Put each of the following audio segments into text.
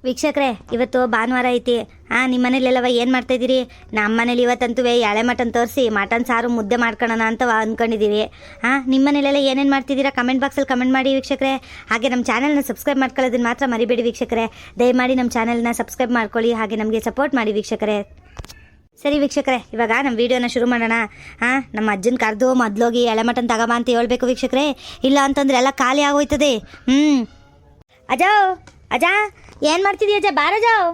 ವೀಕ್ಷಕರೇ, ಇವತ್ತು ಭಾನುವಾರ ಐತಿ. ನಿಮ್ಮ ಮನೇಲೆಲ್ಲವ ಏನು ಮಾಡ್ತಾಯಿದ್ದೀರಿ? ನಮ್ಮ ಮನೇಲಿ ಇವತ್ತಂತೂ ಎಳೆ ಮಟನ್ ತೋರಿಸಿ ಮಟನ್ ಸಾರು ಮುದ್ದೆ ಮಾಡ್ಕೊಳ್ಳೋಣ ಅಂತ ಅಂದ್ಕೊಂಡಿದ್ದೀವಿ. ನಿಮ್ಮ ಮನೇಲೆಲ್ಲ ಏನೇನು ಮಾಡ್ತಿದ್ದೀರಾ ಕಮೆಂಟ್ ಬಾಕ್ಸಲ್ಲಿ ಕಮೆಂಟ್ ಮಾಡಿ ವೀಕ್ಷಕರೇ. ಹಾಗೆ ನಮ್ಮ ಚಾನಲ್ನ ಸಬ್ಸ್ಕ್ರೈಬ್ ಮಾಡ್ಕೊಳ್ಳೋದನ್ನ ಮಾತ್ರ ಮರಿಬೇಡಿ ವೀಕ್ಷಕರೇ. ದಯಮಾಡಿ ನಮ್ಮ ಚಾನಲ್ನ ಸಬ್ಸ್ಕ್ರೈಬ್ ಮಾಡ್ಕೊಳ್ಳಿ, ಹಾಗೆ ನಮಗೆ ಸಪೋರ್ಟ್ ಮಾಡಿ ವೀಕ್ಷಕರೇ. ಸರಿ ವೀಕ್ಷಕರೇ, ಇವಾಗ ನಮ್ಮ ವೀಡಿಯೋನ ಶುರು ಮಾಡೋಣ. ನಮ್ಮ ಅಜ್ಜನ ಕರೆದು ಮೊದಲೋಗಿ ಎಳೆ ಮಟನ್ ತಗೋಬಾ ಅಂತ ಹೇಳ್ಬೇಕು ವೀಕ್ಷಕರೇ. ಇಲ್ಲ ಅಂತಂದ್ರೆ ಎಲ್ಲ ಖಾಲಿ ಆಗೋಯ್ತದೆ. ಅಜ್ಜ ಏನು ಮಾಡ್ತಿದ್ದೀಯ ಅಜ್ಜ? ಬಾರಜಾವ್.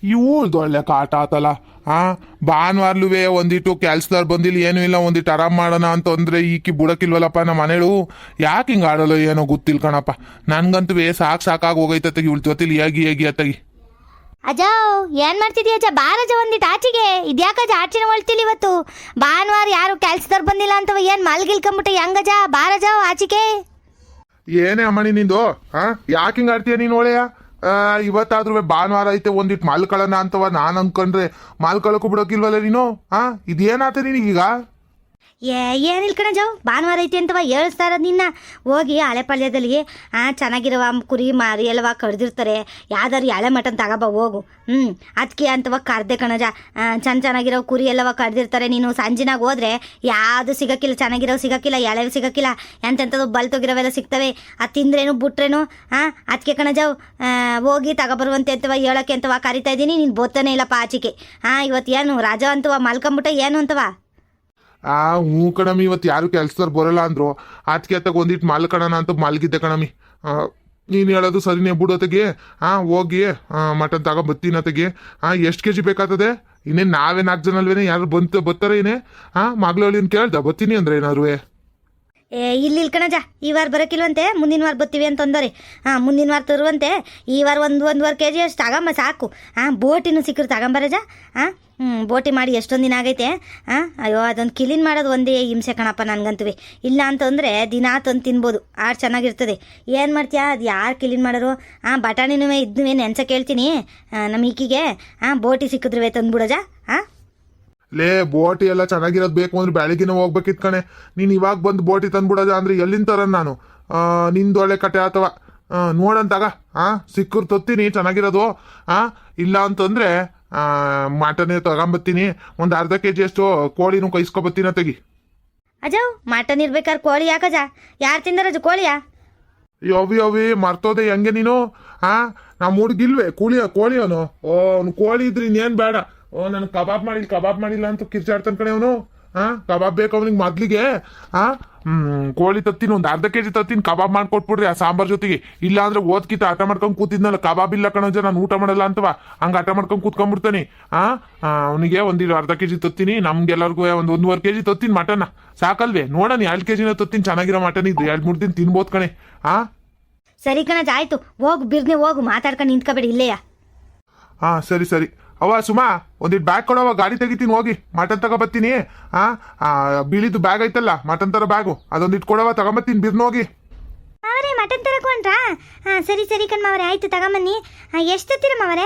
ಇವ್ದು ಒಳ್ಳೆ ಕಾಟ ಆತಲ್ಲ. ಭಾನುವಾರ್ಲುವೆ ಒಂದಿಟ್ಟು ಕೆಲ್ಸದವ್ರು ಬಂದಿಲ್ಲ, ಏನೂ ಇಲ್ಲ, ಒಂದಿಟ್ಟು ಆರಾಮ್ ಮಾಡೋಣ ಅಂತಂದ್ರೆ ಈಕಿ ಬುಡಕಿಲ್ವಲ್ಲಪ್ಪ ನಮ್ಮ ಮನೇಳು. ಯಾಕೆ ಹಿಂಗೆ ಆಡೋಲ್ಲ ಏನೋ ಗೊತ್ತಿಲ್ಲ ಕಣಪ್ಪ. ನನ್ಗಂತೂ ಸಾಕಾಗಿ ಹೋಗೈತಗಿ ಇವಳು ಜೊತೆಲಿ ಹೇಗಿ ಅತ್ತಗಿ. ಅಜ್ಜ ಏನು ಮಾಡ್ತಿದ್ದೀಯ ಅಜ್ಜ? ಬಾರಜ ಒಂದಿಟ್ಟು ಆಚೆಗೆ. ಇದ್ಯಾಕಜ್ಜ ಆಚೆನ ಹೊಳ್ತಿಲ್ಲ ಇವತ್ತು? ಭಾನುವಾರ ಯಾರು ಕೆಲ್ಸದವ್ರು ಬಂದಿಲ್ಲ ಅಂತವ ಏನು ಮಲ್ಗಿಲ್ಕೊಂಬಿಟ್ಟೆ ಹೆಂಗಜ್ಜ? ಬಾರಜ ಆಚೆಗೆ. ಏನೇ ಅಮ್ಮಣಿ ನಿಂದು? ಯಾಕೆ ಹಿಂಗೆ ಆಡ್ತೀಯ ನೀನು? ಒಳ್ಳೆಯ ಇವತ್ತಾದ್ರೂ ಭಾನುವಾರ ಐತೆ ಒಂದಿಟ್ಟು ಮಾಲ್ಕೊಳ್ಳೋಣ ಅಂತವ ನಾನು ಅನ್ಕೊಂಡ್ರೆ ಮಾಲ್ಕೊಳ್ಳೋಕ್ಕೂ ಬಿಡೋಕಿಲ್ವಲ್ಲ ನೀನು. ಇದೇನಾತ ನಿನಗೀಗ? ಏನಿಲ್ಲ ಕಣಜ, ಭಾನುವಾರ ಐತಿ ಅಂತವ ಹೇಳ್ತಾ ಇರೋದು ನಿನ್ನ. ಹೋಗಿ ಹಳೆ ಪಾಳ್ಯದಲ್ಲಿ ಚೆನ್ನಾಗಿರುವ ಕುರಿ ಮಾರಿ ಎಲ್ಲವ ಕಡ್ದಿರ್ತಾರೆ, ಯಾವ್ದಾರು ಎಳೆ ಮಟನ್ ತಗೋಬ ಹೋಗು. ಅದಕ್ಕೆ ಅಂತವ ಕರ್ದೆ ಕಣಜ. ಚೆನ್ನಾಗಿರೋ ಕುರಿ ಎಲ್ಲವ ಕಡ್ದಿರ್ತಾರೆ. ನೀನು ಸಂಜಿನಾಗ ಹೋದ್ರೆ ಯಾವುದು ಸಿಗೋಕ್ಕಿಲ್ಲ, ಚೆನ್ನಾಗಿರೋ ಸಿಗೋಕ್ಕಿಲ್ಲ, ಎಳೆವು ಸಿಗೋಕ್ಕಿಲ್ಲ, ಎಂತೆಂಥದ್ದು ಬಲ್ತೋಗಿರೋವೆಲ್ಲ ಸಿಗ್ತವೆ. ಅದು ತಿಂದ್ರೇನು ಬಿಟ್ರೇನು. ಅದಕ್ಕೆ ಕಣಜ ಹೋಗಿ ತಗೊಬರುವಂತೆ ಅಂತವ ಹೇಳೋಕ್ಕೆ ಅಂತವ ಕರಿತಾ ಇದ್ದೀನಿ. ನೀನು ಬೋತಾನೆ ಇಲ್ಲಪ್ಪ ಆಚಿಕೆ. ಇವತ್ತು ಏನು ರಜಾ ಅಂತವ ಮಲ್ಕೊಂಬಿಟ್ಟ ಏನು ಅಂತವ? ಹ್ಞೂ ಕಣಮಿ, ಇವತ್ತು ಯಾರು ಕೆಲ್ಸದವ್ರು ಬರೋಲ್ಲ ಅಂದ್ರು. ಅದಕ್ಕೆ ಅತ್ತಾಗ ಒಂದಿಟ್ಟು ಮಲ್ಕೊಳ್ಳೋಣ ಅಂತ ಮಲ್ಗಿದ್ದೆ ಕಣಮಿ. ನೀನು ಹೇಳೋದು ಸರಿನೇ ಬಿಡೋತೆಗೆ. ಹೋಗಿ ಮಟನ್ ತಗೊಂಬತ್ತೀನಿ ಅತೆಗೆ. ಎಷ್ಟು ಕೆ ಜಿ ಬೇಕಾಗ್ತದೆ? ಇನ್ನೇನು ನಾವೇ 4 ಜನ ಅಲ್ವೇನೆ, ಯಾರು ಬರ್ತಾರೆ ಏನೇ? ಮಗಳನ್ನ ಕೇಳ್ದ ಬತ್ತೀನಿ ಅಂದ್ರೆ ಏನಾದ್ರು? ಇಲ್ಲಿ ಕಣಜ, ಈ ವಾರ ಬರೋಕ್ಕಿಲ್ವಂತೆ, ಮುಂದಿನ ವಾರ ಬರ್ತೀವಿ ಅಂತಂದರಿ. ಮುಂದಿನ ವಾರ ತರುವಂತೆ. ಈ ವಾರ ಒಂದೂವರೆ ಕೆ ಜಿ ಅಷ್ಟು ತಗೊಂಬ ಸಾಕು. ಬೋಟಿನೂ ಸಿಕ್ಕರು ತಗೊಂಬರಜ. ಬೋಟಿ ಮಾಡಿ ಎಷ್ಟೊಂದು ದಿನ ಆಗೈತೆ. ಅಯ್ಯೋ ಅದೊಂದು ಕ್ಲೀನ್ ಮಾಡೋದು ಒಂದೇ ಹಿಂಸೆ ಕಣಪ್ಪ ನನಗಂತೂ. ಇಲ್ಲ ಅಂತಂದರೆ ದಿನ ತಂದು ತಿನ್ಬೋದು, ಆರು ಚೆನ್ನಾಗಿರ್ತದೆ. ಏನು ಮಾಡ್ತೀಯಾ? ಅದು ಯಾರು ಕ್ಲೀನ್ ಮಾಡೋರು? ಬಟಾಣಿನೂ ಇದನ್ನೇ ನೆನ್ಸ ಕೇಳ್ತೀನಿ ನಮ್ಮ ಈಕಿಗೆ. ಬೋಟಿ ಸಿಕ್ಕಿದ್ರುವೆ ತಂದುಬಿಡೋಜ. ಲೇ, ಬೋಟಿ ಎಲ್ಲ ಚೆನ್ನಾಗಿರೋದು ಬೇಕು ಅಂದ್ರೆ ಬೆಳಗಿನ ಹೋಗ್ಬೇಕಿತ್ತು ಕಣೆ. ನೀನು ಇವಾಗ ಬಂದು ಬೋಟಿ ತಂದ್ಬಿಡೋದ ಅಂದ್ರೆ ಎಲ್ಲಿಂದ ತರೋಣ ನಾನು? ನಿಂದು ಒಳ್ಳೆ ಕತೆ ಅಥವಾ ನೋಡಂತಾಗ. ಸಿಕ್ಕರು ತತ್ತೀನಿ ಚೆನ್ನಾಗಿರೋದು. ಇಲ್ಲ ಅಂತಂದ್ರೆ ಮಟನ್ ತಗೊಂಬತ್ತೀನಿ. ಒಂದು ಅರ್ಧ ಕೆ ಜಿ ಅಷ್ಟು ಕೋಳಿನೂ ಕೈಸ್ಕೊಬತ್ತೀನಿ ತೆಗಿ. ಅಜವ್ ಮಟನ್ ಇರ್ಬೇಕಾದ್ರೆ ಕೋಳಿ ಯಾಕಜ? ಯಾರು ತಿಂದಾರಜ ಕೋಳಿಯಾ? ಯವಿ ಮರ್ತೋದೆ ಹೆಂಗೆ ನೀನು? ನಮ್ಮ ಹುಡುಗಿಲ್ವೇ ಕೋಳಿ ಅವನು. ಅವ್ನು ಕೋಳಿ ಇದ್ರಿ ಇನ್ನೇನು ಬೇಡ. ನನ್ ಕಬಾಬ್ ಮಾಡಿಲ್ಲ ಅಂತ ಕಿರ್ಚಾಡ್ತಾನ ಕಣೆ ಅವನು. ಕಬಾಬ್ ಬೇಕು ಅವನಿಗೆ ಮೊದ್ಲಿಗೆ. ಕೋಳಿ ತತ್ತೀನಿ, ಒಂದು ಅರ್ಧ ಕೆ ಜಿ ತತ್ತೀನಿ, ಕಬಾಬ್ ಮಾಡ್ಕೊಟ್ಬಿಡ್ರಿ ಆ ಸಾಂಬಾರ್ ಜೊತೆಗೆ. ಇಲ್ಲ ಅಂದ್ರೆ ಓದ್ಕಿತ ಆಟ ಮಾಡ್ಕೊಂಡು ಕೂತಿದ್ನಲ್ಲ, ಕಬಾಬ್ ಇಲ್ಲ ಕಣಜ ನಾನು ಊಟ ಮಾಡಲ್ಲ ಅಂತವ, ಹಂಗ ಆಟ ಮಾಡ್ಕೊಂಡು ಕೂತ್ಕೊಂಡ್ಬಿಡ್ತಾನೆ. ಅವನಿಗೆ ಒಂದಿರು ಅರ್ಧ ಕೆ ಜಿ ತತ್ತೀನಿ, ನಮ್ಗೆಲ್ಲರಿಗೂ ಒಂದೂವರೆ ಕೆ ಜಿ ತತ್ತೀನಿ ಮಟನ್. ಸಾಕಲ್ವೇ? ನೋಡೋಣ 2 ಕೆ ಜಿನ ತತ್ತೀನಿ, ಚೆನ್ನಾಗಿರೋ ಮಟನ್ ಇದ್ದು 2-3 ದಿನ ತಿನ್ಬೋದು ಕಣೆ. ಸರಿ ಕಣಜ, ಆಯ್ತು ಹೋಗು, ಬಿರ್ನೆ ಹೋಗು, ಮಾತಾಡ್ಕೊಂಡು ನಿಂತ್ಕೋಬೇಡಿ ಇಲ್ಲೇಯ. ಸರಿ ಅವ ಸುಮಾ ಒಂದಿಟ್ಟು ಬ್ಯಾಗ್ ಕೊಡವ, ಗಾಡಿ ತೆಗಿತೀನಿ ಹೋಗಿ ಮಟನ್ ತಗೊಬತ್ತೀನಿ. ಬಿಳಿದು ಬ್ಯಾಗ್ ಐತಲ್ಲ ಮಟನ್ ತರ ಬ್ಯಾಗು, ಅದೊಂದಿಟ್ಟು ಕೊಡವ, ತಗೊಂಬತ್ತೀನಿ ಬಿರ್ನ ಹೋಗಿ. ಮಾವರೇ ಮಟನ್ ತರಕೊಂಡ್ರಾ? ಸರಿ ಕಣ್ ಮಾವರೇ, ಆಯ್ತು ತಗೊಂಬನ್ನಿ. ಎಷ್ಟು ತತ್ತೀರ ಮಾವರೇ?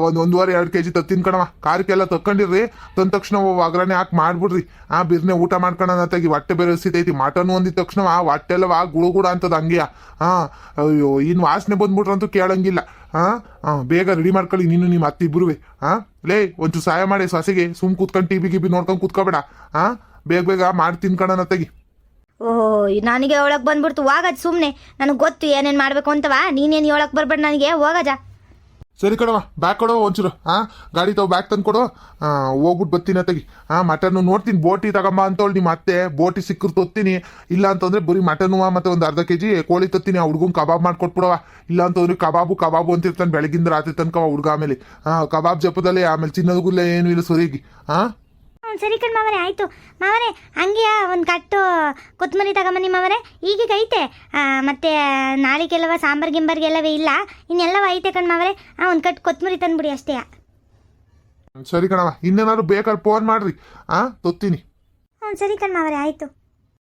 1-1.5-2 ಕೆ ಜಿ ತತ್ತೀನಿ ಕಣವ. ಕಾರಕ್ಕೆಲ್ಲ ತಕ್ಕೊಂಡಿರ್ರಿ, ತಂದ ತಕ್ಷಣ ಒಗ್ಗರಣೆ ಹಾಕಿ ಮಾಡ್ಬಿಡ್ರಿ. ಬಿರ್ನೆ ಊಟ ಮಾಡ್ಕೊಳ್ಳೋಣ ತೆಗಿ. ಹೊಟ್ಟೆ ಬೇರೆ ಸಿತೈತಿ. ಮಟನ್ ಒಂದಿದ ತಕ್ಷಣ ಹೊಟ್ಟೆ ಎಲ್ಲ ಗುಳುಗುಡ ಅಂತದ ಹಂಗೆಯ. ಅಯ್ಯೋ ಇನ್ನು ವಾಸನೆ ಬಂದ್ಬಿಟ್ರಂತೂ ಕೇಳಂಗಿಲ್ಲ. ಬೇಗ ರೆಡಿ ಮಾಡ್ಕೊಳ್ಳಿ ನೀನು ನಿಮ್ಮ ಅತ್ತೆ ಇಬ್ರುವೆ. ಲೇ ಒಂಚೂರು ಸಹಾಯ ಮಾಡಿ ಸೊಸೆಗೆ. ಸುಮ್ ಕೂತ್ಕೊಂಡು ಟಿವಿ ನೋಡ್ಕೊಂಡು ಕೂತ್ಕೋಬೇಡ. ಬೇಗ ಮಾಡಿ ತಿನ್ಕೊಳ್ಳೋಣ ತೆಗಿ. ನನಗೆ ಒಳಗೆ ಬಂದ್ಬಿಡ್ತು, ಹೋಗಜ್ ಸುಮ್ಮನೆ. ನನಗೆ ಗೊತ್ತು ಏನೇನು ಮಾಡ್ಬೇಕು ಅಂತವ. ನೀನೇನು ಹೇಳಕ್ ಬರ್ಬೇಡ ನನಗೆ, ಹೋಗಜ. ಸರಿ ಕಣವ, ಬ್ಯಾಗ್ ಕೊಡೋ ಒಂಚೂರು. ಗಾಡಿ ತಾವು ಬ್ಯಾಗ್ ತಂದು ಕೊಡು, ಹೋಗ್ಬಿಟ್ಟು ಬರ್ತೀನಿ ತೆಗಿ. ಮಟನ್ನು ನೋಡ್ತೀನಿ, ಬೋಟಿ ತಗೊಂಬ ಅಂತವಳು ನಿಮ್ಮ ಅತ್ತೆ. ಬೋಟಿ ಸಿಕ್ಕರು ತತ್ತೀನಿ. ಇಲ್ಲ ಅಂತಂದ್ರೆ ಬರೀ ಮಟನ್ ಮತ್ತೆ ಒಂದು ಅರ್ಧ ಕೆ ಜಿ ಕೋಳಿ ತತ್ತೀನಿ. ಆ ಹುಡ್ಗನ್ ಕಬಾಬ್ ಮಾಡ್ಕೊಟ್ಬಿಡವ. ಇಲ್ಲ ಅಂತಂದ್ರೆ ಕಬಾಬು ಅಂತಿರ್ತಾನೆ ಬೆಳಗಿಂದ ರಾತ್ರಿ ತನಕ ಹುಡ್ಗ. ಆಮೇಲೆ ಕಬಾಬ್ ಜಪದಲ್ಲಿ ಆಮೇಲೆ ಚಿನ್ನದಗುಲ್ಲ ಏನು ಇಲ್ಲ ಸರಿಗೆ. ಸರಿ ಕಣ್ ಮಾವರೇ, ಆಯಿತು ಮಾವರೇ. ಹಂಗೆ ಒಂದು ಕಟ್ಟು ಕೊತ್ತಂಬರಿ ತಗೊಂಬನ್ನಿ ಮಾವರೇ. ಈಗೀಗ ಐತೆ. ಮತ್ತೆ ನಾಳೆಗೆಲ್ಲವ ಸಾಂಬಾರ್ಗೆಲ್ಲವೇ ಇಲ್ಲ, ಇನ್ನೆಲ್ಲವ ಐತೆ ಕಣ್ ಮಾವರೇ. ಒಂದು ಕಟ್ಟು ಕೊತ್ತಂಬರಿ ತಂದ್ಬಿಡಿ ಅಷ್ಟೇ. ಸರಿ ಕಣವ, ಇನ್ನೇನಾದ್ರು ಬೇಕಾದ್ರೆ ಫೋನ್ ಮಾಡ್ರಿ. ತೊತ್ತೀನಿ. ಸರಿ ಕಣ್ ಮಾವರೇ, ಆಯಿತು.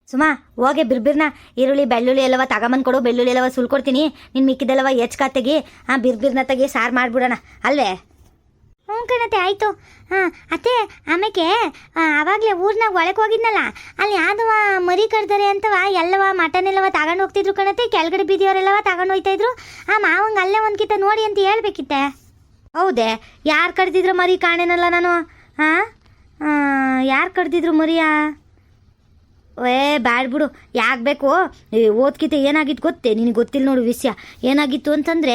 ಸುಮಾ ಹೋಗಿ ಬಿರ್ಬಿರ್ನ ಈರುಳ್ಳಿ ಬೆಳ್ಳುಳ್ಳಿ ಎಲ್ಲವ ತಗೊಂಬಂದು ಕೊಡು. ಬೆಳ್ಳುಳ್ಳಿ ಎಲ್ಲವ ಸುಲ್ಕೊಡ್ತೀನಿ. ನಿನ್ನ ಮಿಕ್ಕಿದೆಲ್ಲವ ಹೆಚ್ಕಾ ತೆಗಿ. ಬಿರ್ಬಿರ್ನ ತೆಗಿ, ಸಾರು ಮಾಡ್ಬಿಡೋಣ ಅಲ್ವೇ? ಹ್ಞೂ ಕಣತೆ ಆಯಿತು. ಹಾಂ ಅತ್ತೆ ಆಮೇಲೆ ಆವಾಗಲೇ ಊರ್ನಾಗ ಒಳಗೆ ಹೋಗಿದ್ನಲ್ಲ, ಅಲ್ಲಿ ಯಾವ್ದವ ಮರಿ ಕಡ್ದಾರೆ ಅಂತವ ಎಲ್ಲವ ಮಟನ್ ಎಲ್ಲವ ತಗೊಂಡು ಹೋಗ್ತಿದ್ರು ಕಣತೆ. ಕೆಳಗಡೆ ಬೀದಿಯವರೆಲ್ಲವ ತಗೊಂಡು ಹೋಗ್ತಾಯಿದ್ರು. ಆ ಮಾವಂಗೆ ಅಲ್ಲೇ ಒಂದು ಕಿತ್ತ ನೋಡಿ ಅಂತ ಹೇಳ್ಬೇಕಿತ್ತೆ. ಹೌದೇ? ಯಾರು ಕಡ್ದಿದ್ರು ಮರಿ ಕಾಣೇನಲ್ಲ ನಾನು. ಹಾಂ ಯಾರು ಕಡ್ದಿದ್ರು ಮರಿಯಾ? ಬ್ಯಾಡ್ ಬಿಡು, ಯಾಕೆ ಬೇಕು? ಓದ್ಕಿತ ಏನಾಗಿತ್ತು ಗೊತ್ತೇ ನಿನಗೆ? ಗೊತ್ತಿಲ್ಲ ನೋಡು ವಿಷಯ. ಏನಾಗಿತ್ತು ಅಂತಂದರೆ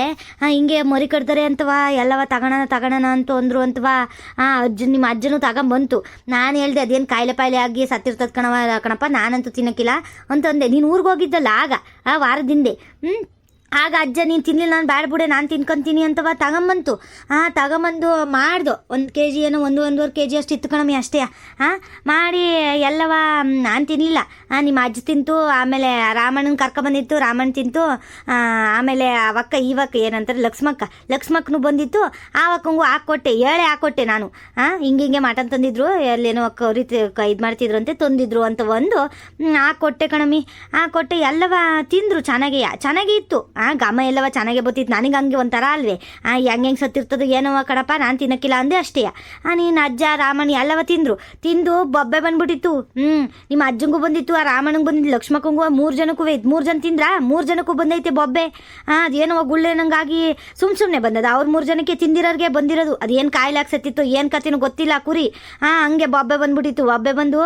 ಹಿಂಗೆ ಮರಿ ಕಡ್ತಾರೆ ಅಂತವ ಎಲ್ಲವ ತಗೋಣ ಅಂತ ಅಂದರು ಅಂತವ. ನಿಮ್ಮ ಅಜ್ಜನೂ ತಗೊಂಬಂತು. ನಾನು ಹೇಳ್ದೆ ಅದೇನು ಕಾಯಿಲೆ ಪಾಯಿಲೆ ಆಗಿ ಸತ್ತಿರ್ತದ ಕಣಪ್ಪ, ನಾನಂತೂ ತಿನ್ನೋಕ್ಕಿಲ್ಲ ಅಂತಂದೆ. ನೀನು ಊರಿಗೆ ಹೋಗಿದ್ದಲ್ಲ ಆಗ, ವಾರದಿಂದೆ. ಆಗ ಅಜ್ಜ ನೀನು ತಿನ್ನಲಿಲ್ಲ, ನಾನು ಬ್ಯಾಡ ಬಿಡೆ ನಾನು ತಿನ್ಕೊಂತೀನಿ ಅಂತವ ತಗೊಂಬಂತು. ತಗೊಂಬಂದು ಮಾಡ್ದು 1 kg ಏನೋ 1.5 kg ಅಷ್ಟು ಇತ್ತು ಕಣಮಿ ಅಷ್ಟೇ. ಮಾಡಿ ಎಲ್ಲವ ನಾನು ತಿನ್ನಲಿಲ್ಲ. ನಿಮ್ಮ ಅಜ್ಜ ತಿಂತು, ಆಮೇಲೆ ಕರ್ಕೊಬಂದಿತ್ತು, ರಾಮಣ್ಣ ತಿಂತು, ಆಮೇಲೆ ಅವಕ್ಕ ಇವಕ್ಕ ಏನಂತಾರೆ ಲಕ್ಷ್ಮಕ್ಕನು ಬಂದಿತ್ತು. ಆವಕ್ಕಂಗೂ ಹಾಕ್ಕೊಟ್ಟೆ, ಹಾಕ್ಕೊಟ್ಟೆ ನಾನು. ಹಿಂಗೆ ಮಟನ್ ತಂದಿದ್ರು, ಎಲ್ಲೇನೋ ರೀತಿ ಇದು ಮಾಡ್ತಿದ್ರು ಅಂತೆ, ತಂದಿದ್ರು ಅಂತ ಒಂದು ಹಾಕ್ಕೊಟ್ಟೆ ಕಣಮಿ. ಹಾಕ್ಕೊಟ್ಟೆ, ಎಲ್ಲವ ತಿಂದರು. ಚೆನ್ನಾಗೇ ಇತ್ತು. ಘಮ ಎಲ್ಲವ ಚೆನ್ನಾಗೇ ಬತ್ತಿತ್ತು. ನನಗೆ ಹಂಗೆ ಒಂಥರ ಅಲ್ವೇ, ಹೆಂಗೆ ಸತ್ತಿರ್ತದೆ ಏನವ ಕಣಪ್ಪ, ನಾನು ತಿನ್ನಕ್ಕಿಲ್ಲ ಅಂದೆ ಅಷ್ಟೇ. ನೀನು ಅಜ್ಜ ರಾಮಣ್ಣ ಎಲ್ಲವ ತಿಂದು ಬೊಬ್ಬೆ ಬಂದ್ಬಿಟ್ಟಿತ್ತು. ನಿಮ್ಮ ಅಜ್ಜಂಗೂ ಬಂದಿತ್ತು, ಆ ರಾಮಣ್ಣಂಗೆ ಬಂದಿದ್ದು, ಲಕ್ಷ್ಮಕ್ಕಂಗೂ, 3 ಜನಕ್ಕೂ 3 ಜನ ತಿಂದ್ರಾ? 3 ಜನಕ್ಕೂ ಬಂದೈತೆ ಬೊಬ್ಬೆ. ಅದೇನೋ ಗುಳ್ಳೆನಂಗಾಗಿ ಸುಮ್ಮನೆ ಬಂದದ. ಅವ್ರು 3 ಜನಕ್ಕೆ ತಿಂದಿರೋರಿಗೆ ಬಂದಿರೋದು. ಅದೇನು ಕಾಯಿಲೆ ಆಗ್ಸತ್ತಿತ್ತು, ಏನು ಕತೆನೂ ಗೊತ್ತಿಲ್ಲ ಕುರಿ. ಹಂಗೆ ಬೊಬ್ಬೆ ಬಂದ್ಬಿಟ್ಟಿತ್ತು. ಬೊಬ್ಬೆ ಬಂದು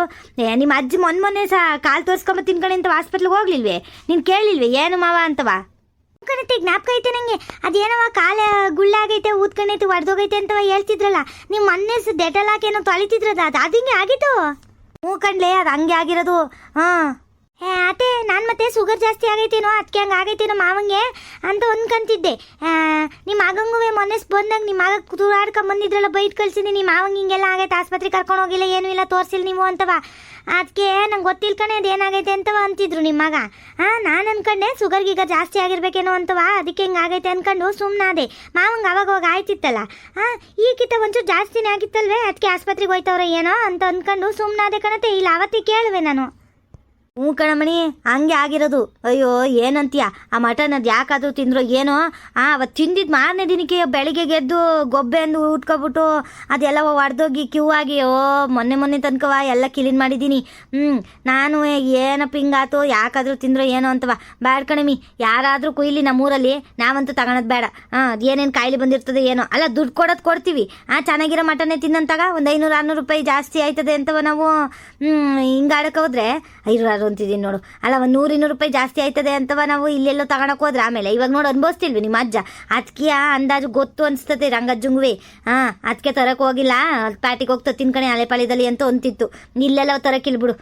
ನಿಮ್ಮ ಅಜ್ಜಿ ಮೊನ್ನೆ ಕಾಲು ತೋರಿಸ್ಕೊಂಬ ತಿನ್ಕಣಿ ಅಂತ ಹಾಸ್ಪಿಟ್ಲಿಗೆ ಹೋಗ್ಲಿಲ್ವೇ? ನೀನು ಕೇಳಲಿಲ್ವೇ ಏನು ಮಾವ ಅಂತವ? ಕಣತೆ ಜ್ಞಾಪಕ ಐತೆ ನನಗೆ. ಅದೇನವ ಕಾಲ ಗುಳ್ಳಾಗೈತೆ, ಊದ್ಕೊಂಡೈತೆ, ಒಡೆದೋಗೈತೆ ಅಂತವ ಹೇಳ್ತಿದ್ರಲ್ಲ. ನೀವು ಮೊನ್ನೆ ಡೆಟಲ್ ಹಾಕೇನೋ ತೊಳಿತಿದ್ರದ, ಅದು ಹಿಂಗೆ ಆಗಿತ್ತು? ಹ್ಞೂ ಕಣ್ಲೆ, ಅದು ಹಂಗೆ ಆಗಿರೋದು. ಅತ್ತೆ ನಾನು ಮತ್ತೆ ಶುಗರ್ ಜಾಸ್ತಿ ಆಗೈತೇನೋ, ಅದಕ್ಕೆ ಹಂಗೆ ಆಗೈತೇನೋ ಮಾವಂಗೆ ಅಂತ ಅನ್ಕೊಂತಿದ್ದೆ. ನಿಮ್ಮ ಮಗಂಗೂ ಮೊನ್ನೆ ಬಂದಾಗ ನಿಮ್ಮ ಮಗ ತೂರಾಡ್ಕೊಂಡ್ ಬಂದಿದ್ರಲ್ಲ, ಬೈಟ್ ಕಳ್ಸಿನಿ. ನಿಮ್ಮ ಮಾವಂಗೆ ಹಿಂಗೆಲ್ಲ ಆಗೈತೆ, ಆಸ್ಪತ್ರೆಗೆ ಕರ್ಕೊಂಡು ಹೋಗಿಲ್ಲ, ಏನೂ ಇಲ್ಲ, ತೋರಿಸಿಲ್ಲ ನೀವು ಅಂತವ. ಅದಕ್ಕೆ ನಂಗೆ ಗೊತ್ತಿಲ್ಲ ಕಣೆ ಅದು ಏನಾಗೈತೆ ಅಂತವ ಅಂತಿದ್ರು ನಿಮ್ಮ ಮಗ. ನಾನು ಅನ್ಕೊಂಡೆ ಶುಗರ್ಗೀಗ ಜಾಸ್ತಿ ಆಗಿರ್ಬೇಕೇನೋ ಅಂತವ, ಅದಕ್ಕೆ ಹಿಂಗೆ ಆಗೈತೆ ಅನ್ಕೊಂಡು ಸುಮ್ಮನಾದೆ. ಮಾವಂಗೆ ಅವಾಗ ಆಯ್ತಿತ್ತಲ್ಲ. ಈಗಿತ್ತ ಒಂಚೂರು ಜಾಸ್ತಿನೇ ಆಗಿತ್ತಲ್ವೇ, ಅದಕ್ಕೆ ಆಸ್ಪತ್ರೆಗೆ ಹೋಯ್ತವ್ರೆ ಏನೋ ಅಂತ ಅಂದ್ಕೊಂಡು ಸುಮ್ಮನಾದೆ ಕಣತೆ. ಇಲ್ಲ ಅವತ್ತೇ ಕೇಳುವೆ ನಾನು. ಹ್ಞೂ ಕಣಮಣಿ, ಹಂಗೆ ಆಗಿರೋದು. ಅಯ್ಯೋ ಏನಂತೀಯ, ಆ ಮಟನ್ ಅದು ಯಾಕಾದರೂ ತಿಂದ್ರು ಏನೋ. ಅವತ್ತು ತಿಂದಿದ್ದು ಮಾರನೇ ದಿನಕ್ಕೆ ಬೆಳಿಗ್ಗೆ ಗೆದ್ದು ಗೊಬ್ಬೆ ಅಂದು ಉಟ್ಕೊಬಿಟ್ಟು ಅದೆಲ್ಲ ಒಡೆದೋಗಿ ಕ್ಯೂ ಆಗಿ ಮೊನ್ನೆ ತನಕವ ಎಲ್ಲ ಕ್ಲೀನ್ ಮಾಡಿದ್ದೀನಿ. ನಾನು ಏನಪ್ಪ ಹಿಂಗಾತು, ಯಾಕಾದರೂ ತಿಂದ್ರು ಏನೋ ಅಂತವ. ಬ್ಯಾಡ ಕಣಮಿ, ಯಾರಾದರೂ ಕುಯ್ಲಿ ನಮ್ಮೂರಲ್ಲಿ, ನಾವಂತೂ ತಗೊಳೋದು ಬೇಡ. ಏನೇನು ಕಾಯಿಲೆ ಬಂದಿರ್ತದೆ ಏನೋ. ಅಲ್ಲ ದುಡ್ಡು ಕೊಡೋದು ಕೊಡ್ತೀವಿ, ಚೆನ್ನಾಗಿರೋ ಮಟನ್ನೇ ತಿನ್ನಂತಾಗ ಒಂದು 500-600 ರೂಪಾಯಿ ಜಾಸ್ತಿ ಆಯ್ತದೆ ಅಂತವ. ನಾವು ಹಿಂಗೆ ಆಡಕ್ಕೆ ಹೋದ್ರೆ 500 ಅಂತಿದ್ದೀನಿ ನೋಡು. ಅಲ್ಲ ಒಂದು 100-200 ರೂಪಾಯಿ ಜಾಸ್ತಿ ಆಯ್ತದೆ ಅಂತವ. ನಾವು ಇಲ್ಲೆಲ್ಲೋ ತಗೊಳಕ್ ಹೋದ್ರೆ ಆಮೇಲೆ ಇವಾಗ ನೋಡು ಅನ್ಭವಿಸ್ತಿಲ್ವಿ ನಿಮ್ಮ ಅಜ್ಜ. ಅದಕ್ಕೆ ಅಂದಾಜು ಗೊತ್ತು ಅನಿಸ್ತದೆ ರಂಗಜ್ಜಂಗುವೆ. ಅದಕ್ಕೆ ತರಕ್ಕೆ ಹೋಗಿಲ್ಲ, ಪ್ಯಾಟಿಗೆ ಹೋಗ್ತಾ ತಿನ್ಕಣೆ ಅಲೆಪಾಳ್ಯದಲ್ಲಿ ಅಂತ ಅಂತಿತ್ತು. ಇಲ್ಲೆಲ್ಲ ತರಕಿಲ್ ಬಿಡು.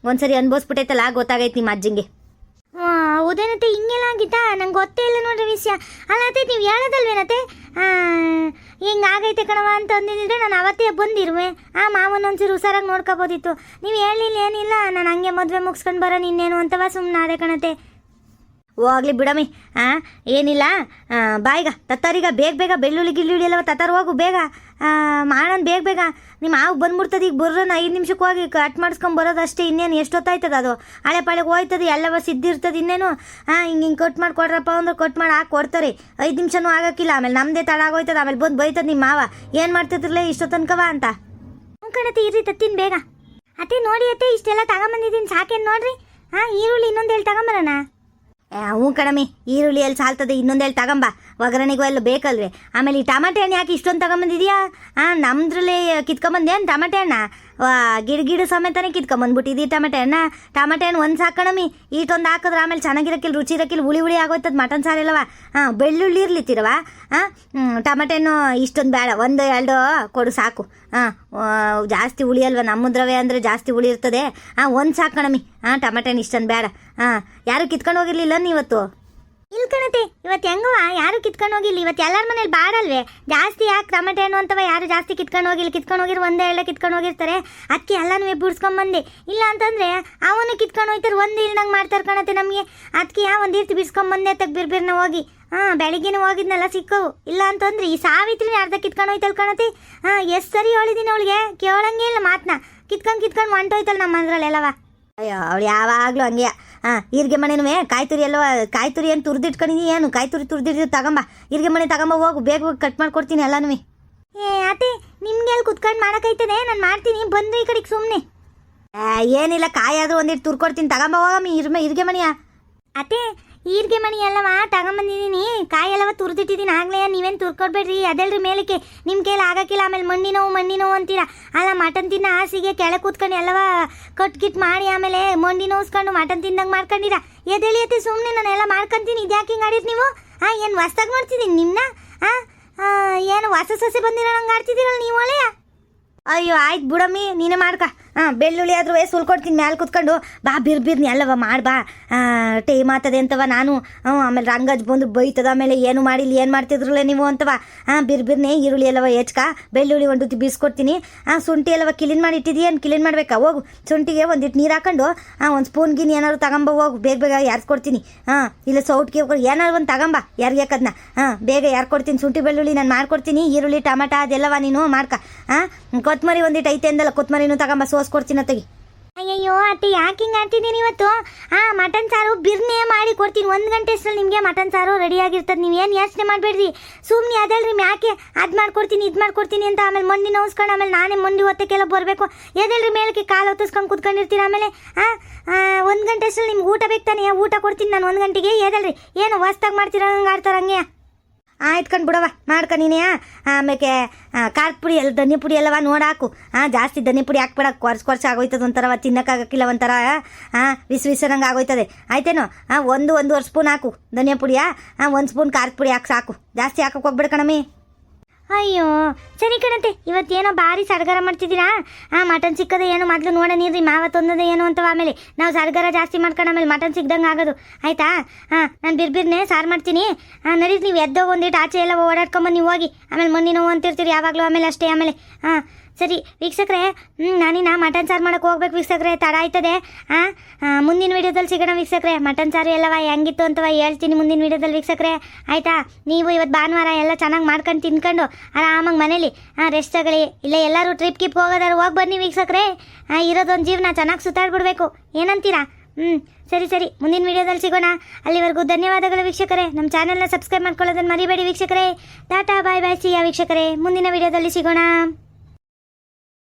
ಒಂದ್ಸರಿ ಅನ್ಭವಿಸ್ಬಿಟ್ಟೈತಲ್ಲ, ಗೊತ್ತಾಗೈತೆ ನಿಮ್ಮ ಅಜ್ಜಂಗೆ. ಹೌದೇನತ್ತೆ, ಹಿಂಗೆಲ್ಲ ಆಗಿತ್ತಾ? ನಂಗೆ ಗೊತ್ತೇ ಇಲ್ಲ ನೋಡ್ರಿ ವಿಷಯ. ಅಲ್ಲತ್ತೆ ನೀವು ಹೇಳೋದಲ್ವೇನತ್ತೆ ಹಿಂಗಾಗೈತೆ ಕಣವ ಅಂತ ಅಂದಿದ್ರೆ ನಾನು ಅವತ್ತೇ ಬಂದಿರುವೆ. ಮಾವನ ಒಂಚೂರು ಹುಷಾರಾಗಿ ನೋಡ್ಕೋಬೋದಿತ್ತು. ನೀವು ಹೇಳಿಲ್ಲ ಏನಿಲ್ಲ, ನಾನು ಹಂಗೆ ಮದುವೆ ಮುಗಿಸ್ಕೊಂಡು ಬರೋ ನಿನ್ನೇನು ಅಂತವ ಸುಮ್ಮನಾದೆ ಕಣತೆ. ಹೋಗ್ಲಿ ಬಿಡಮಿ. ಏನಿಲ್ಲ, ಬಾಯಿಗ ತತ್ತಾರೀಗ ಬೇಗ ಬೆಳ್ಳುಳ್ಳಿ ಗಿಳ್ಳುಳ್ಳಿ ಎಲ್ಲ ತತ್ತಾರ ಹೋಗು ಬೇಗ. ಮಾಡೋಣ ಬೇಗ. ನಿಮ್ಮ ಮಾವು ಬಂದ್ಬಿಡ್ತದೆ. ಈಗ ಬರೋಣ 5 ನಿಮಿಷಕ್ಕೆ ಹೋಗಿ ಕಟ್ ಮಾಡಿಸ್ಕೊಂಡು ಬರೋದು ಅಷ್ಟೇ. ಇನ್ನೇನು ಎಷ್ಟೊತ್ತಾಯ್ತದ? ಅದು ಹಳೆ ಪಾಳೆಗೆ ಹೋಯ್ತದೆ, ಎಲ್ಲವ ಸಿದ್ಧಿರ್ತದೆ. ಇನ್ನೇನು ಹಿಂಗೆ ಕಟ್ ಮಾಡಿ ಕೊಡ್ರಪ್ಪ ಅಂದ್ರೆ ಕಟ್ ಮಾಡಿ ಹಾಕಿ ಕೊಡ್ತಾರೆ. 5 ನಿಮಿಷನೂ ಆಗೋಕ್ಕಿಲ್ಲ. ಆಮೇಲೆ ನಮ್ಮದೇ ತಡ ಆಗೋಯ್ತದ. ಆಮೇಲೆ ಬಂದು ಬೈತದೆ ನಿಮ್ಮ ಮಾವ, ಏನು ಮಾಡ್ತಿದ್ರಲ್ಲ ಇಷ್ಟೋ ತನಕವ ಅಂತ. ಕಣತೆ ಇರ್ರಿ ತತ್ತೀನಿ ಬೇಗ. ಅತ್ತೆ ನೋಡಿ ಅತ್ತೆ, ಇಷ್ಟೆಲ್ಲ ತಗೊಂಬಂದಿದ್ದೀನಿ, ಸಾಕೇನು ನೋಡ್ರಿ. ಈರುಳ್ಳಿ ಇನ್ನೊಂದು ಹೇಳಿ ತಗೊಂಬರೋಣ. ಹ್ಞೂ ಕಣಮಿ, ಈರುಳ್ಳಿ ಎಲ್ಲಿ ಸಾಲ್ತದೆ, ಇನ್ನೊಂದೇಳಿ ತಗೊಂಬ. ಒಗ್ಗರಣೆಗೂ ಎಲ್ಲ ಬೇಕಲ್ವೇ. ಆಮೇಲೆ ಈ ಟಮಾಟೆ ಹಣ್ಣು ಯಾಕೆ ಇಷ್ಟೊಂದು ತಗೊಂಬಂದಿದ್ಯಾ? ನಮ್ದ್ರಲ್ಲಿ ಕಿತ್ಕೊಂಬಂದೇನು ಟಮಾಟೆ ಹಣ್ಣ? ಗಿಡ ಸಮೇತನೇ ಕಿತ್ಕೊಂಬಂದ್ಬಿಟ್ಟಿದ್ದೀ ಟಮಾಟೆ ಹಣ್ಣು ಒಂದು ಸಾಕಣಮಿ. ಈಟೊಂದು ಹಾಕಿದ್ರೆ ಆಮೇಲೆ ಚೆನ್ನಾಗಿರಕ್ಕಿಲ್ಲ, ರುಚಿ ಇರಕ್ಕಿಲ್ಲ, ಹುಳಿ ಆಗೋಯ್ತದ ಮಟನ್ ಸಾರೆಲ್ಲವ. ಬೆಳ್ಳುಳ್ಳಿ ಇರ್ಲಿತ್ತಿರವ. ಟಮಾಟೆ ಹಣ್ಣು ಇಷ್ಟೊಂದು ಬೇಡ, 1-2 ಕೊಡು ಸಾಕು. ಜಾಸ್ತಿ ಹುಳಿ ಅಲ್ವ, ನಮ್ಮದ್ರವೇ ಅಂದರೆ ಜಾಸ್ತಿ ಹುಳಿ ಇರ್ತದೆ. ಒಂದು ಸಾಕಣಮಿ. ಟಮಾಟೆ ಹಣ್ಣು ಇಷ್ಟೊಂದು ಬೇಡ. ಯಾರು ಕಿತ್ಕೊಂಡು ಹೋಗಿರ್ಲಿಲ್ಲ ನೀವತ್ತು? ಇಲ್ಲ ಕಣತೆ, ಇವತ್ತು ಹೆಂಗವ ಯಾರು ಕಿತ್ಕೊಂಡು ಹೋಗಿಲ್ಲ. ಇವತ್ತು ಎಲ್ಲರ ಮನೇಲಿ ಬಾಡಲ್ವೇ ಜಾಸ್ತಿ. ಯಾಕೆ ಟಮಾಟೆ ಹಣ್ಣು ಅಂತವ ಯಾರು ಜಾಸ್ತಿ ಕಿತ್ಕೊಂಡು ಹೋಗಿಲ್ಲ. ಕಿತ್ಕೊಂಡು ಹೋಗಿರೋ 1-2 ಕಿತ್ಕೊಂಡು ಹೋಗಿರ್ತಾರೆ. ಅದಕ್ಕೆ ಎಲ್ಲನೂ ಬಿಡ್ಸ್ಕೊಂಬಂದೆ. ಇಲ್ಲ ಅಂತಂದರೆ ಅವನು ಕಿತ್ಕೊಂಡು ಹೋಗ್ತಾರೆ, ಒಂದು ಇಲ್ದಂಗೆ ಮಾಡ್ತಾರೆ ಕಣತೆ ನಮಗೆ. ಅದಕ್ಕೆ ಒಂದು ಇರ್ತಿ ಬಿಡ್ಸ್ಕೊಂಬಂದೆ ಬಿರ್ಬಿರ್ನ ಹೋಗಿ. ಬೆಳಿಗ್ಗೆನೂ ಹೋಗಿದ್ನಲ್ಲ ಸಿಕ್ಕವು. ಇಲ್ಲ ಅಂತಂದ್ರೆ ಈ ಸಾವಿತ್ರಿನೇ ಅರ್ಧ ಕಿತ್ಕೊಂಡು ಹೋಯ್ತಲ್ ಕಣತೆ. ಎಷ್ಟು ಸರಿ ಹೇಳಿದ್ದೀನಿ ಅವಳಿಗೆ, ಕೇಳಂಗೆ ಇಲ್ಲ ಮಾತನ್ನ. ಕಿತ್ಕೊಂಡು ಹೊಂಟೋಯ್ತಲ್ಲ ನಮ್ಮ ಅದ್ರಲ್ಲೆಲ್ಲವ. ಅಯ್ಯೋ ಅವಳು ಯಾವಾಗಲೂ ಹಂಗೆ. ಈರ್ಗೆ ಮನೆನೂ ಕಾಯ್ತುರಿ ಕಾಯ್ತುರಿ ಏನು ತುರಿದಿಟ್ಕೊಂಡಿನಿ, ಏನು ಕಾಯ್ತುರಿ ತುರಿದಿಟ್ಟು ತಗೊಂಬ. ಈರ್ಗೆ ಮನೆ ತಗೊಂಬ ಹೋಗು, ಬೇಗ ಹೋಗಿ ಕಟ್ ಮಾಡ್ಕೊಡ್ತೀನಿ ಎಲ್ಲನೂ. ಅತ್ತೆ ನಿಮ್ಗೆ ಅಲ್ಲಿ ಕುತ್ಕೊಂಡು ಮಾಡೋಕೈತದೆ, ನಾನು ಮಾಡ್ತೀನಿ, ಬಂದು ಈ ಕಡೆಗೆ ಸುಮ್ಮನೆ. ಏನಿಲ್ಲ, ಕಾಯಾದ್ರೂ ಒಂದಿಟ್ಟು ತುರ್ಕೊಡ್ತೀನಿ, ತಗೊಂಬ ಹೋಗಮ್ಮಿ. ಇರ್ಗೆ ಮಣಿಯ ಅತ್ತೆ, ಈರ್ಗೆ ಮಣಿ ಎಲ್ಲವ ತಗೊಂಬಂದಿದ್ದೀನಿ, ಕಾಯಿ ಎಲ್ಲವ ತುರಿದಿಟ್ಟಿದ್ದೀನಿ ಆಗಲೇ. ನೀವೇನು ತುರ್ಕೊಡ್ಬೇಡ್ರಿ, ಅದೆಲ್ರಿ ಮೇಲಕ್ಕೆ ನಿಮ್ಮ ಕೈಲಿ ಆಗಕ್ಕಿಲ್ಲ. ಆಮೇಲೆ ಮಣ್ಣಿ ನೋವು ಅಂತೀರಾ. ಅಲ್ಲ, ಮಟನ್ ತಿನ್ನ ಆಸೆಗೆ ಕೆಳಗೆ ಕೂತ್ಕೊಂಡು ಎಲ್ಲವ ಕಟ್ ಮಾಡಿ ಆಮೇಲೆ ಮಂಡಿ ನೋವಿಸ್ಕೊಂಡು ಮಟನ್ ತಿಂದಂಗೆ ಮಾಡ್ಕೊಂಡಿರ. ಎದೇಳಿಯತ್ತೆ ಸುಮ್ಮನೆ, ನಾನೆಲ್ಲ ಮಾಡ್ಕೊಂತೀನಿ. ಇದ್ಯಾಕೆ ಹಿಂಗೆ ಆಡಿರಿ ನೀವು? ಏನು ಹೊಸ್ದಾಗಿ ಮಾಡ್ತಿದ್ದೀನಿ ನಿಮ್ಮನ್ನ? ಏನು ಹೊಸ ಸೊಸೆ ಬಂದಿರೋಂಗೆ ಆಡ್ತಿದ್ದೀರಲ್ಲ ನೀವು ಒಳ್ಳೆಯ. ಅಯ್ಯೋ ಆಯ್ತು ಬಿಡಮ್ಮಿ, ನೀನೇ ಮಾಡ್ಕ. ಬೆಳ್ಳುಳ್ಳಿ ಆದ್ರೂ ಸುಲ್ಕೊಡ್ತೀನಿ ಮ್ಯಾಲೆ ಕುತ್ಕೊಂಡು. ಬಾ ಬಿರ್ಬಿರ್ನಿ ಅಲ್ಲವ ಮಾಡ್ಬಾ, ಟೈಮ್ ಆಗ್ತದೆ ಅಂತವ. ನಾನು ಆಮೇಲೆ ರಂಗಜ್ ಬಂದು ಬೈತದ, ಆಮೇಲೆ ಏನು ಮಾಡಿಲ್ಲ, ಏನು ಮಾಡ್ತಿದ್ರಲ್ಲ ನೀವು ಅಂತವ. ಬಿರ್ಬಿರ್ನಿ ಈರುಳ್ಳಿ ಎಲ್ಲವ ಹೆಚ್ಕ, ಬೆಳ್ಳುಳ್ಳಿ ಒಂದು ರೀತಿ ಬೀಸ್ಕೊಡ್ತೀನಿ. ಶುಂಠಿ ಎಲ್ಲವ ಕ್ಲೀನ್ ಮಾಡಿ ಇಟ್ಟಿದ್ದೀಯೇನು? ಕ್ಲೀನ್ ಮಾಡ್ಬೇಕಾ? ಹೋಗು, ಶುಂಠಿಗೆ ಒಂದಿಟ್ಟು ನೀರು ಹಾಕೊಂಡು ಒಂದು ಸ್ಪೂನ್ ಗಿನ್ ಏನಾದ್ರು ತಗೊಂಬ ಹೋಗು, ಬೇಗ ಬೇಗ ಯಾರ್ಸ್ಕೊಡ್ತೀನಿ. ಇಲ್ಲ ಸೌಟ್ಗೆ ಏನಾದ್ರು ಒಂದು ತಗೊಂಬ, ಯಾರಿಗೇಕದ್ನ ಬೇಗ ಯಾರ್ಕೊಡ್ತೀನಿ. ಶುಂಠಿ ಬೆಳ್ಳುಳ್ಳಿ ನಾನು ಮಾಡ್ಕೊಡ್ತೀನಿ. ಈರುಳ್ಳಿ ಟಮಾಟ ಅದೆಲ್ಲವ ನೀನು ಮಾಡ್ಕ. ಕೊತ್ತಂಬರಿ ಒಂದಿಟ್ಟು ಐತೆ ಅಂದಲ್ಲ, ಕೊತ್ತಂಬರಿನೂ ತಗೊಂಬ, ಸೋಸ್ಕೊಡ್ತೀನಿ ಅತ್ತಗೆ. ಅಯ್ಯಯ್ಯೋ ಅತ್ತೆ, ಯಾಕೆ ಹಿಂಗೆ ಆಡ್ತಿದ್ದೀನಿ ಇವತ್ತು? ಮಟನ್ ಸಾರು ಬಿರ್ನೇ ಮಾಡಿ ಕೊಡ್ತೀನಿ. 1 ಗಂಟೆ ಅಷ್ಟರಲ್ಲಿ ನಿಮಗೆ ಮಟನ್ ಸಾರು ರೆಡಿ ಆಗಿರ್ತದೆ. ನೀವೇನು ಯೋಚನೆ ಮಾಡಬೇಡ್ರಿ, ಸುಮ್ಮನೆ ಅದಲ್ರಿ ಮ್ಯಾಕೆ ಅದು ಮಾಡ್ಕೊಡ್ತೀನಿ ಇದು ಮಾಡ್ಕೊಡ್ತೀನಿ ಅಂತ ಆಮೇಲೆ ಮಂಡಿ ನೋವಿಸ್ಕೊಂಡು ಆಮೇಲೆ ನಾನೇ ಮಂಡಿ ಹೊತ್ತಕ್ಕೆಲ್ಲ ಬರಬೇಕು. ಎದಲ್ರಿ ಮೇಲಕ್ಕೆ ಕಾಲು ಹೊತ್ತಿಸ್ಕೊಂಡು ಕುತ್ಕೊಂಡಿರ್ತೀರ. ಆಮೇಲೆ 1 ಗಂಟೆ ಅಷ್ಟರಲ್ಲಿ ನಿಮ್ಗೆ ಊಟ ಬೇಕು ತಾನೆ? ಊಟ ಕೊಡ್ತೀನಿ ನಾನು 1 ಗಂಟೆಗೆ. ಎದಲ್ರಿ ಏನು ಹೊಸ್ದಾಗಿ ಮಾಡ್ತೀರ ಹಂಗೆ ಆಡ್ತಾರ ಹಂಗೆ. ಆಯ್ತ್ಕೊಂಡು ಬಿಡವ, ಮಾಡ್ಕ ನೀನೇ. ಆಮೇಲೆ ಖಾರದ ಪುಡಿ ಎಲ್ಲ ಧನಿಯ ಪುಡಿ ಎಲ್ಲವ ನೋಡಾಕು. ಜಾಸ್ತಿ ಧನಿಯ ಪುಡಿ ಹಾಕ್ಬೇಡ, ಕೊರ್ಸ್ ಆಗೋಯ್ತದೆ ಒಂಥರ, ತಿನ್ನಕ್ಕಾಗಕ್ಕಿಲ್ಲ ಒಂಥರ. ವಿಸರಂಗೆ ಆಗೋಯ್ತದೆ ಆಯ್ತೇನೋ. 1-1.5 ಸ್ಪೂನ್ ಹಾಕು ಧನಿಯ ಪುಡಿಯಾ. 1 ಸ್ಪೂನ್ ಖಾರದ ಪುಡಿ ಹಾಕಿ ಸಾಕು, ಜಾಸ್ತಿ ಹಾಕಕ್ಕೆ ಹೋಗ್ಬೇಡ ಕಣಮ್ಮಿ. ಅಯ್ಯೋ ಸರಿ ಕಣಂತೆ, ಇವತ್ತೇನೋ ಭಾರಿ ಸಡಗರ ಮಾಡ್ತಿದ್ದೀರಾ. ಮಟನ್ ಸಿಕ್ಕದೆ ಏನು ಮೊದಲು ನೋಡೋಣಿರ್ರಿ, ಮಾವತ್ತೊಂದದೆ ಏನು ಅಂತವ. ಆಮೇಲೆ ನಾವು ಸಡಗರ ಜಾಸ್ತಿ ಮಾಡ್ಕೊಂಡು ಆಮೇಲೆ ಮಟನ್ ಸಿಗ್ದಂಗೆ ಆಗೋದು ಆಯ್ತಾ. ನಾನು ಬಿರ್ಬಿರ್ನೆ ಸಾರು ಮಾಡ್ತೀನಿ. ನಡೀರಿ, ನೀವು ಎದ್ದೋಗಿ ಒಂದಿಟ್ಟು ಆಚೆ ಎಲ್ಲ ಓಡಾಡ್ಕೊಂಬಂದು ನೀವು ಹೋಗಿ. ಆಮೇಲೆ ಮಣ್ಣಿ ನೋವು ಅಂತಿರ್ತೀರಿ ಯಾವಾಗಲೂ, ಆಮೇಲೆ ಅಷ್ಟೇ. ಆಮೇಲೆ ಸರಿ ವೀಕ್ಷಕರೇ, ನಾನಿನ್ನ ಮಟನ್ ಸಾರು ಮಾಡೋಕೆ ಹೋಗ್ಬೇಕು ವೀಕ್ಷಕರೇ, ತಡ ಆಯ್ತದೆ. ಮುಂದಿನ ವೀಡಿಯೋದಲ್ಲಿ ಸಿಗೋಣ ವೀಕ್ಷಕರೇ. ಮಟನ್ ಸಾರು ಎಲ್ಲವ ಹೆಂಗಿತ್ತು ಅಂತವ ಹೇಳ್ತೀನಿ ಮುಂದಿನ ವೀಡಿಯೋದಲ್ಲಿ ವೀಕ್ಷಕರೇ ಆಯಿತಾ. ನೀವು ಇವತ್ತು ಭಾನುವಾರ ಎಲ್ಲ ಚೆನ್ನಾಗಿ ಮಾಡ್ಕೊಂಡು ತಿನ್ಕೊಂಡು ಆರಾಮಾಗಿ ಮನೇಲಿ ರೆಸ್ಟ್ ತಗೊಳ್ಳಿ. ಇಲ್ಲ ಎಲ್ಲರೂ ಟ್ರಿಪ್ ಗಿಪ್ ಹೋಗೋದಾರು ಹೋಗಿ ಬನ್ನಿ ವೀಕ್ಷಕರೇ. ಇರೋದೊಂದು ಜೀವನ ಚೆನ್ನಾಗಿ ಸುತ್ತಾಡ್ಬಿಡ್ಬೇಕು, ಏನಂತೀರಾ? ಸರಿ ಮುಂದಿನ ವೀಡಿಯೋದಲ್ಲಿ ಸಿಗೋಣ. ಅಲ್ಲಿವರೆಗೂ ಧನ್ಯವಾದಗಳು ವೀಕ್ಷಕರೇ. ನಮ್ಮ ಚಾನಲ್ನ ಸಬ್ಸ್ಕ್ರೈಬ್ ಮಾಡ್ಕೊಳ್ಳೋದನ್ನು ಮರಿಬೇಡಿ ವೀಕ್ಷಕರೇ. ಟಾಟಾ ಬಾಯ್ ಬಾಯ್, ಸಿಯಾ ವೀಕ್ಷಕರೇ, ಮುಂದಿನ ವೀಡಿಯೋದಲ್ಲಿ ಸಿಗೋಣ.